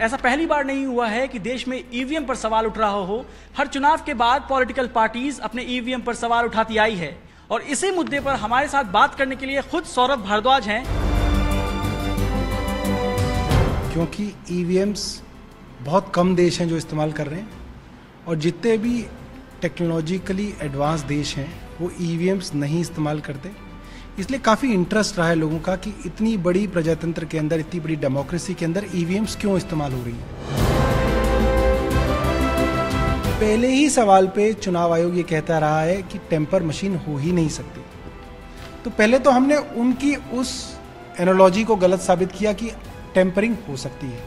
ऐसा पहली बार नहीं हुआ है कि देश में ईवीएम पर सवाल उठ रहा हो। हर चुनाव के बाद पॉलिटिकल पार्टीज अपने ईवीएम पर सवाल उठाती आई है और इसी मुद्दे पर हमारे साथ बात करने के लिए खुद सौरभ भारद्वाज हैं। क्योंकि ईवीएम्स बहुत कम देश हैं जो इस्तेमाल कर रहे हैं और जितने भी टेक्नोलॉजिकली एडवांस देश हैं वो ईवीएम्स नहीं इस्तेमाल करते। इसलिए काफ़ी इंटरेस्ट रहा है लोगों का कि इतनी बड़ी प्रजातंत्र के अंदर, इतनी बड़ी डेमोक्रेसी के अंदर ईवीएम्स क्यों इस्तेमाल हो रही है। पहले ही सवाल पे चुनाव आयोग ये कहता रहा है कि टेम्पर मशीन हो ही नहीं सकती। तो पहले तो हमने उनकी उस एनालॉजी को गलत साबित किया कि टेम्परिंग हो सकती है।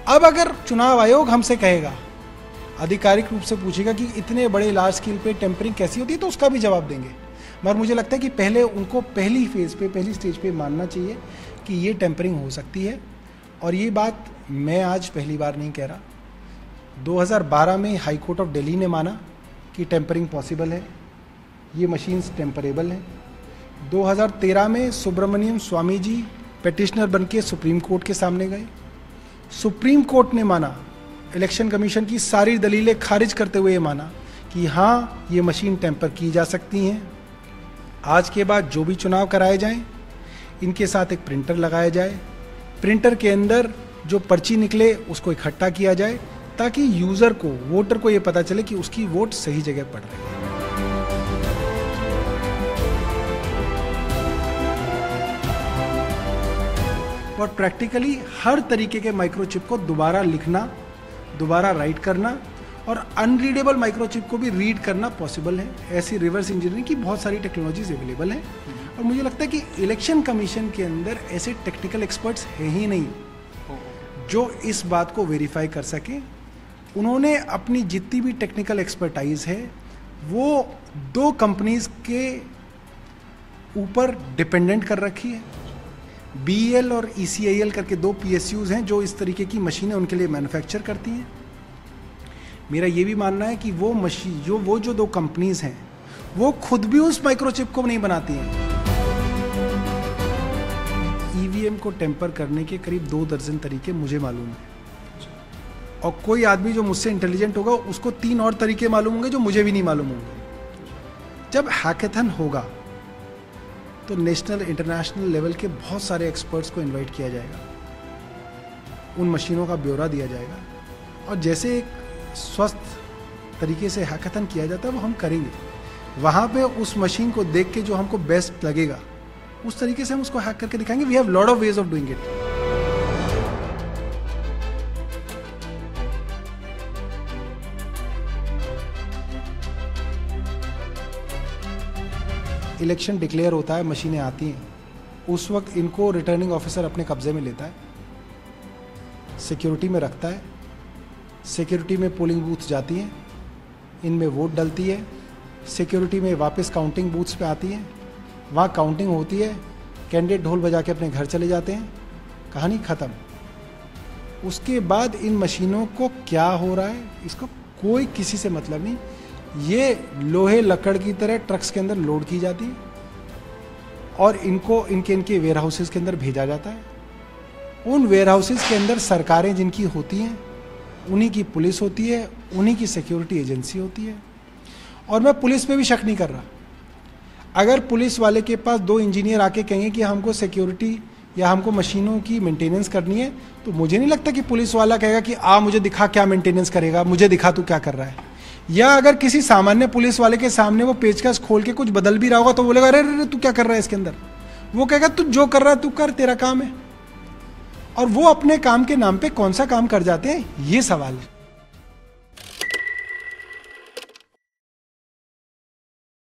अब अगर चुनाव आयोग हमसे कहेगा, आधिकारिक रूप से पूछेगा कि इतने बड़े लार्ज स्केल पे टेम्परिंग कैसी होती है, तो उसका भी जवाब देंगे। मगर मुझे लगता है कि पहले उनको पहली फेज पे, पहली स्टेज पे मानना चाहिए कि ये टेम्परिंग हो सकती है। और ये बात मैं आज पहली बार नहीं कह रहा। 2012 में हाई कोर्ट ऑफ दिल्ली ने माना कि टेम्परिंग पॉसिबल है, ये मशीन्स टेम्परेबल हैं। 2013 में सुब्रमण्यम स्वामी जी पिटिशनर बन के सुप्रीम कोर्ट के सामने गए। सुप्रीम कोर्ट ने माना, इलेक्शन कमीशन की सारी दलीलें खारिज करते हुए ये माना कि हाँ, ये मशीन टेम्पर की जा सकती हैं। आज के बाद जो भी चुनाव कराए जाएं, इनके साथ एक प्रिंटर लगाया जाए। प्रिंटर के अंदर जो पर्ची निकले उसको इकट्ठा किया जाए ताकि यूज़र को, वोटर को ये पता चले कि उसकी वोट सही जगह पड़ रही है। और प्रैक्टिकली हर तरीके के माइक्रोचिप को दोबारा लिखना, दोबारा राइट करना और अनरीडेबल माइक्रोचिप को भी रीड करना पॉसिबल है। ऐसी रिवर्स इंजीनियरिंग की बहुत सारी टेक्नोलॉजीज अवेलेबल हैं और मुझे लगता है कि इलेक्शन कमीशन के अंदर ऐसे टेक्निकल एक्सपर्ट्स हैं ही नहीं जो इस बात को वेरीफाई कर सकें। उन्होंने अपनी जितनी भी टेक्निकल एक्सपर्टाइज है वो 2 कंपनीज के ऊपर डिपेंडेंट कर रखी है। BEL और ECIL करके 2 PSUs हैं जो इस तरीके की मशीनें उनके लिए मैन्युफैक्चर करती हैं। मेरा ये भी मानना है कि वो मशीन जो 2 कंपनीज हैं वो खुद भी उस माइक्रोचिप को नहीं बनाती हैं। ईवीएम को टेम्पर करने के करीब 2 दर्जन तरीके मुझे मालूम है और कोई आदमी जो मुझसे इंटेलिजेंट होगा उसको 3 और तरीके मालूम होंगे जो मुझे भी नहीं मालूम होंगे। जब हैकेथन होगा तो नेशनल इंटरनेशनल लेवल के बहुत सारे एक्सपर्ट्स को इनवाइट किया जाएगा, उन मशीनों का ब्यौरा दिया जाएगा और जैसे एक स्वस्थ तरीके से हैकेथन किया जाता है वो हम करेंगे। वहाँ पे उस मशीन को देख के जो हमको बेस्ट लगेगा उस तरीके से हम उसको हैक करके दिखाएंगे। We have lot of ways of doing it. Election declare होता है, मशीनें आती हैं, उस वक्त इनको रिटर्निंग ऑफिसर अपने कब्जे में लेता है, सिक्योरिटी में रखता है। सिक्योरिटी में पोलिंग बूथ जाती हैं, इनमें वोट डलती है, सिक्योरिटी में वापस काउंटिंग बूथ्स पे आती हैं, वहाँ काउंटिंग होती है, कैंडिडेट ढोल बजा के अपने घर चले जाते हैं, कहानी ख़त्म। उसके बाद इन मशीनों को क्या हो रहा है इसको कोई किसी से मतलब नहीं। ये लोहे लकड़ की तरह ट्रक्स के अंदर लोड की जाती है और इनको इनके वेयर हाउसेस के अंदर भेजा जाता है। उन वेयर हाउसेस के अंदर सरकारें जिनकी होती हैं, उन्हीं की पुलिस होती है, उन्हीं की सिक्योरिटी एजेंसी होती है। और मैं पुलिस पे भी शक नहीं कर रहा। अगर पुलिस वाले के पास 2 इंजीनियर आके कहेंगे कि हमको सिक्योरिटी या हमको मशीनों की मेंटेनेंस करनी है, तो मुझे नहीं लगता कि पुलिस वाला कहेगा कि मुझे दिखा क्या मेंटेनेंस करेगा, मुझे दिखा तू क्या कर रहा है। या अगर किसी सामान्य पुलिस वाले के सामने वो पेचकस खोल के कुछ बदल भी रहा होगा तो बोलेगा अरे तू क्या कर रहा है इसके अंदर। वो कहेगा तू जो कर रहा है तू कर, तेरा काम है। और वो अपने काम के नाम पे कौन सा काम कर जाते हैं, ये सवाल है।